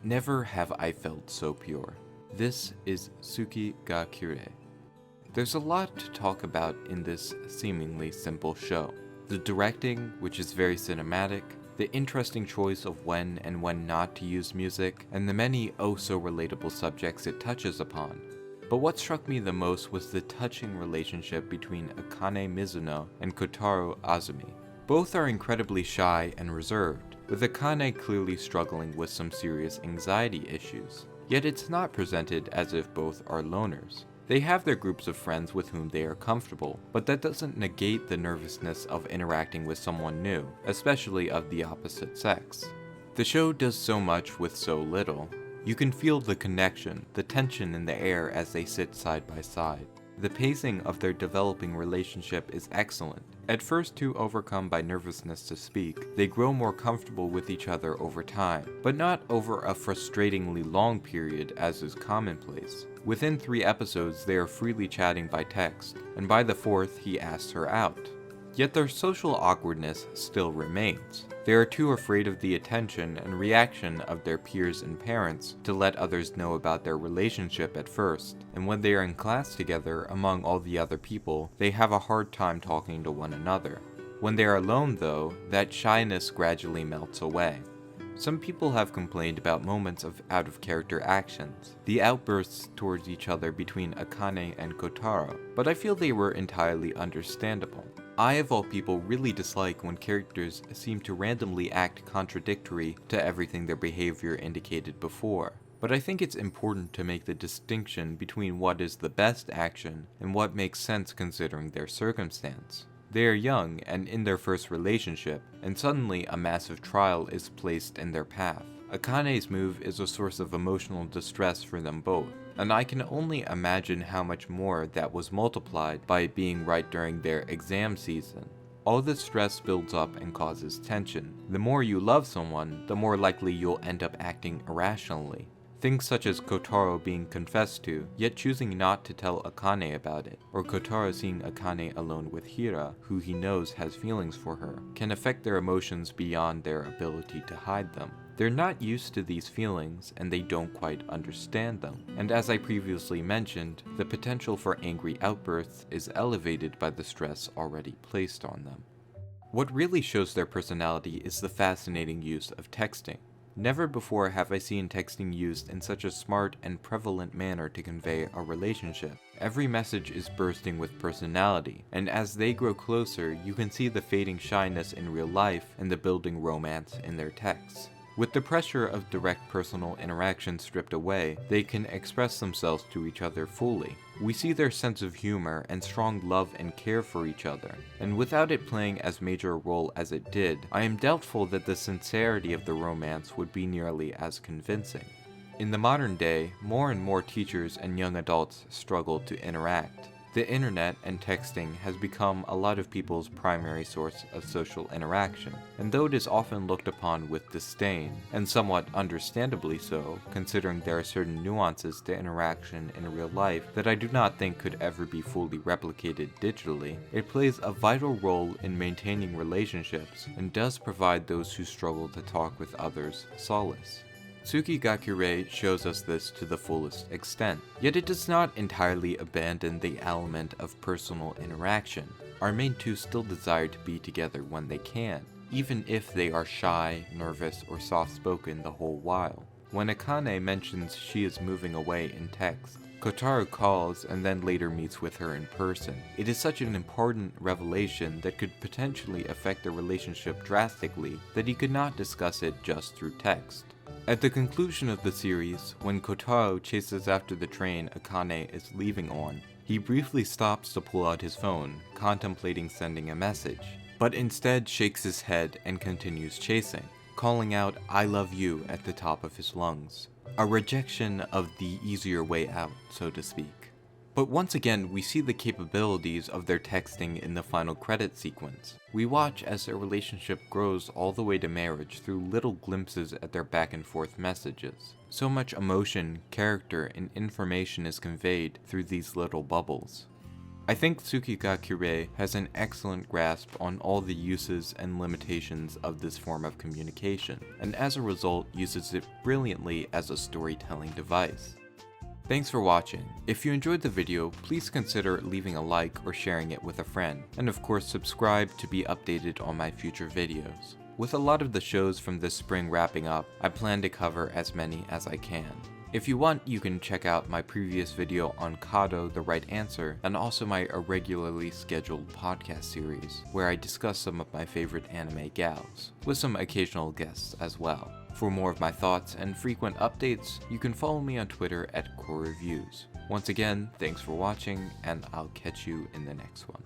Never have I felt so pure. This is Tsuki ga Kirei. There's a lot to talk about in this seemingly simple show. The directing, which is very cinematic, the interesting choice of when and when not to use music, and the many oh-so-relatable subjects it touches upon. But what struck me the most was the touching relationship between Akane Mizuno and Kotaro Azumi. Both are incredibly shy and reserved, with Akane clearly struggling with some serious anxiety issues. Yet it's not presented as if both are loners. They have their groups of friends with whom they are comfortable, but that doesn't negate the nervousness of interacting with someone new, especially of the opposite sex. The show does so much with so little. You can feel the connection, the tension in the air as they sit side by side. The pacing of their developing relationship is excellent. At first too overcome by nervousness to speak, they grow more comfortable with each other over time, but not over a frustratingly long period as is commonplace. Within 3 episodes they are freely chatting by text, and by the 4th he asks her out. Yet their social awkwardness still remains. They are too afraid of the attention and reaction of their peers and parents to let others know about their relationship at first, and when they are in class together among all the other people, they have a hard time talking to one another. When they are alone though, that shyness gradually melts away. Some people have complained about moments of out-of-character actions, the outbursts towards each other between Akane and Kotaro, but I feel they were entirely understandable. I, of all people, really dislike when characters seem to randomly act contradictory to everything their behavior indicated before. But I think it's important to make the distinction between what is the best action and what makes sense considering their circumstance. They are young and in their first relationship, and suddenly a massive trial is placed in their path. Akane's move is a source of emotional distress for them both, and I can only imagine how much more that was multiplied by it being right during their exam season. All this stress builds up and causes tension. The more you love someone, the more likely you'll end up acting irrationally. Things such as Kotaro being confessed to, yet choosing not to tell Akane about it, or Kotaro seeing Akane alone with Hira, who he knows has feelings for her, can affect their emotions beyond their ability to hide them. They're not used to these feelings, and they don't quite understand them. And as I previously mentioned, the potential for angry outbursts is elevated by the stress already placed on them. What really shows their personality is the fascinating use of texting. Never before have I seen texting used in such a smart and prevalent manner to convey a relationship. Every message is bursting with personality, and as they grow closer, you can see the fading shyness in real life and the building romance in their texts. With the pressure of direct personal interaction stripped away, they can express themselves to each other fully. We see their sense of humor and strong love and care for each other, and without it playing as major a role as it did, I am doubtful that the sincerity of the romance would be nearly as convincing. In the modern day, more and more teachers and young adults struggle to interact. The internet and texting has become a lot of people's primary source of social interaction, and though it is often looked upon with disdain, and somewhat understandably so, considering there are certain nuances to interaction in real life that I do not think could ever be fully replicated digitally, it plays a vital role in maintaining relationships and does provide those who struggle to talk with others solace. Tsuki ga Kirei shows us this to the fullest extent, yet it does not entirely abandon the element of personal interaction. Our main two still desire to be together when they can, even if they are shy, nervous, or soft-spoken the whole while. When Akane mentions she is moving away in text, Kotaro calls and then later meets with her in person. It is such an important revelation that could potentially affect their relationship drastically that he could not discuss it just through text. At the conclusion of the series, when Kotaro chases after the train Akane is leaving on, he briefly stops to pull out his phone, contemplating sending a message, but instead shakes his head and continues chasing, calling out "I love you" at the top of his lungs. A rejection of the easier way out, so to speak. But once again, we see the capabilities of their texting in the final credit sequence. We watch as their relationship grows all the way to marriage through little glimpses at their back and forth messages. So much emotion, character, and information is conveyed through these little bubbles. I think Tsuki ga Kirei has an excellent grasp on all the uses and limitations of this form of communication, and as a result uses it brilliantly as a storytelling device. Thanks for watching. If you enjoyed the video, please consider leaving a like or sharing it with a friend, and of course subscribe to be updated on my future videos. With a lot of the shows from this spring wrapping up, I plan to cover as many as I can. If you want, you can check out my previous video on Kado the Right Answer, and also my irregularly scheduled podcast series, where I discuss some of my favorite anime gals, with some occasional guests as well. For more of my thoughts and frequent updates, you can follow me on Twitter at @CoreReviews. Once again, thanks for watching, and I'll catch you in the next one.